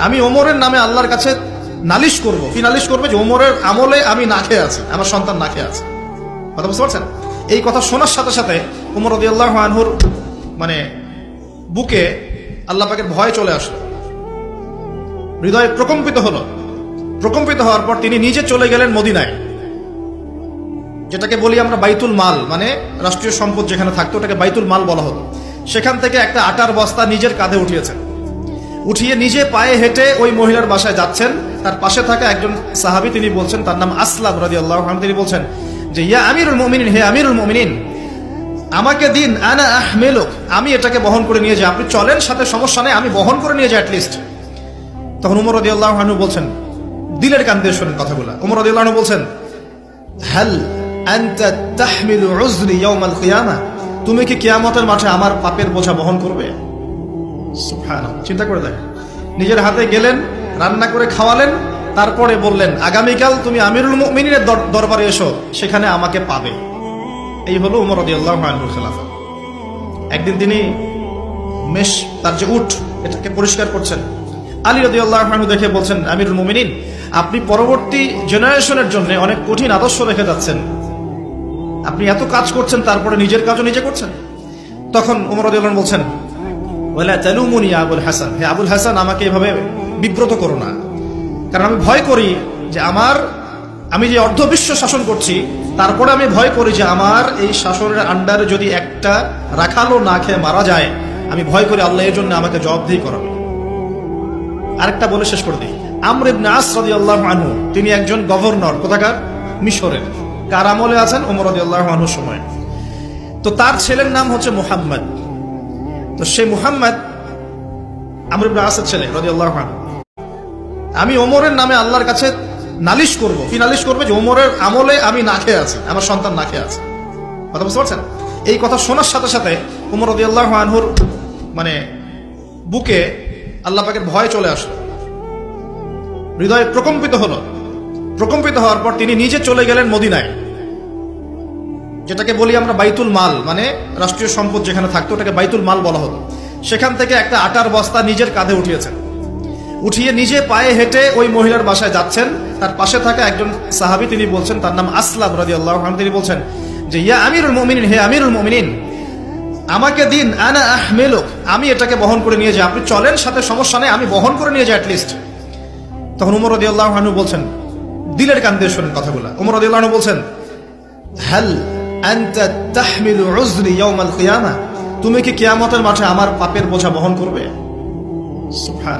আমি ওমরের নামে আল্লাহর কাছে নালিশ করব। কি নালিশ করবে? যে ওমরের আমলে আমি না খেয়ে আছি, আমার সন্তান না খেয়ে আছে। কথা বুঝতে পারছেন? এই কথা শোনার সাথে সাথে ওমর রাদিয়াল্লাহু আনহুর বুকে আল্লাহ পাকের ভয় চলে আসলো, হৃদয় প্রকম্পিত হলো। প্রকম্পিত হওয়ার পর তিনি নিজে চলে গেলেন মদিনায়, যেটাকে বলি আমরা বাইতুল মাল, রাষ্ট্রীয় সম্পদ যেখানে থাকতো ওটাকে বাইতুল মাল বলা হতো। সেখান থেকে একটা আটার বস্তা নিজের কাঁধে উঠিয়েছেন, উঠিয়ে নিজে পায়ে হেঁটে ওই মহিলার বাসায় যাচ্ছেন। তার পাশে থাকা একজন সাহাবী, তিনি বলছেন, তার নাম আসলাম রাদিয়াল্লাহু আনহু, তিনি বলছেন যে ইয়া আমিরুল মুমিনিন, হে আমিরুল মুমিনিন, আমাকে দিন, আনা আহমিলুক, আমি এটাকে বহন করে নিয়ে যাই, আপনি চলেন সাথে, সমস্যা নেই, আমি বহন করে নিয়ে যাই অ্যাটলিস্ট। তখন ওমর রাদিয়াল্লাহু আনহু বলছেন, দিলের কান দিয়ে শোনেন কথাগুলো, ওমর রাদিয়াল্লাহু আনহু বলছেন, হাল আনতা তাহমিলু উযরি ইয়াউমাল কিয়ামা, তুমি কি কিয়ামতের মাঠে আমার পাপের বোঝা বহন করবে? সুবহানাল্লাহ, চিন্তা করে দেখ। নিজের হাতে গেলেন, রান্না করে খাওয়ালেন, তারপরে বললেন আগামীকাল তুমি আমিরুল মুমিনিনের দরবারে এসো, সেখানে আমাকে পাবে। এই হলো ওমর রাদিয়াল্লাহু আনহুর খেলাফত। একদিন তিনি তার যে উট, এটাকে পরিষ্কার করছেন। আলী রাদিয়াল্লাহু আনহু দেখে বলছেন, আমিরুল মুমিনিন, আপনি পরবর্তী জেনারেশনের জন্য অনেক কঠিন আদর্শ রেখে যাচ্ছেন, আপনি এত কাজ করছেন, তারপরে নিজের কাজও নিজে করছেন। তখন ওমর রাদিয়াল্লাহু আনহু বলছেন, ওয়ালা তালুমুনি ইয়া আবুল হাসান, হে আবুল হাসান, আমাকে এভাবে বিব্রত করো না, কারণ আমি ভয় করি যে আমি যে অর্ধবিশ্ব শাসন করছি, তারপরে আমি ভয় করি যে আমার এই শাসনের আন্ডারে যদি একটা রাখালও না খেয়ে মারা যায়, আমি ভয় করি আল্লাহ এর জন্য আমাকে জবাবদিহি করাবে। আরেকটা বলে শেষ করে দিই, আমর ইবনে আস রাদিয়াল্লাহু আনহু, তিনি একজন গভর্নর, কোথাকার? মিশরের। কার আমলে আছেন? ওমর রাদিয়াল্লাহু আনহুর সময়। তো তার ছেলের নাম হচ্ছে মুহাম্মদ। তো সেই মুহাম্মদ আমর ইবনে আসের ছেলে রাদিয়াল্লাহু আনহু। আমি ওমরের নামে আল্লাহর কাছে নালিশ করব। কি নালিশ করবে? যে ওমরের আমলে আমি না খেয়ে আছি, আমার সন্তান না খেয়ে আছে। কথা বুঝতে পারছেন? এই কথা শোনার সাথে সাথে ওমর রাদিয়াল্লাহু আনহুর বুকে আল্লাহ পাকের ভয় চলে আসলো, হৃদয় প্রকম্পিত হলো। প্রকম্পিত হওয়ার পর তিনি নিজে চলে গেলেন মদিনায়, যেটাকে বলি আমরা বাইতুল মাল, রাষ্ট্রীয় সম্পদ যেখানে থাকতো ওটাকে বাইতুল মাল বলা হতো। সেখান থেকে একটা আটার বস্তা নিজের কাঁধে উঠিয়েছেন, উঠিয়ে নিজে পায়ে হেঁটে ওই মহিলার বাসায় যাচ্ছেন। তার পাশে থাকা একজন সাহাবী, তিনি বলছেন, তার নাম আসলাম রাদিয়াল্লাহু আনহু, তিনি বলছেন যে ইয়া আমিরুল মুমিনিন, হে আমিরুল মুমিনিন, আমাকে দিন, আনা আহমিলুক, আমি এটাকে বহন করে নিয়ে যাই, আপনি চলেন সাথে, সমস্যা নেই, আমি বহন করে নিয়ে যাই অ্যাটলিস্ট। তখন ওমর রাদিয়াল্লাহু আনহু বলছেন, দিলের কান দিয়ে শোনেন কথাগুলো, ওমর রাদিয়াল্লাহু আনহু বলছেন, হাল আনতা তাহমিলু উযরি ইয়াউমাল কিয়ামা, তুমি কি কিয়ামতের মাঠে আমার পাপের বোঝা বহন করবে? সুবহানাল্লাহ।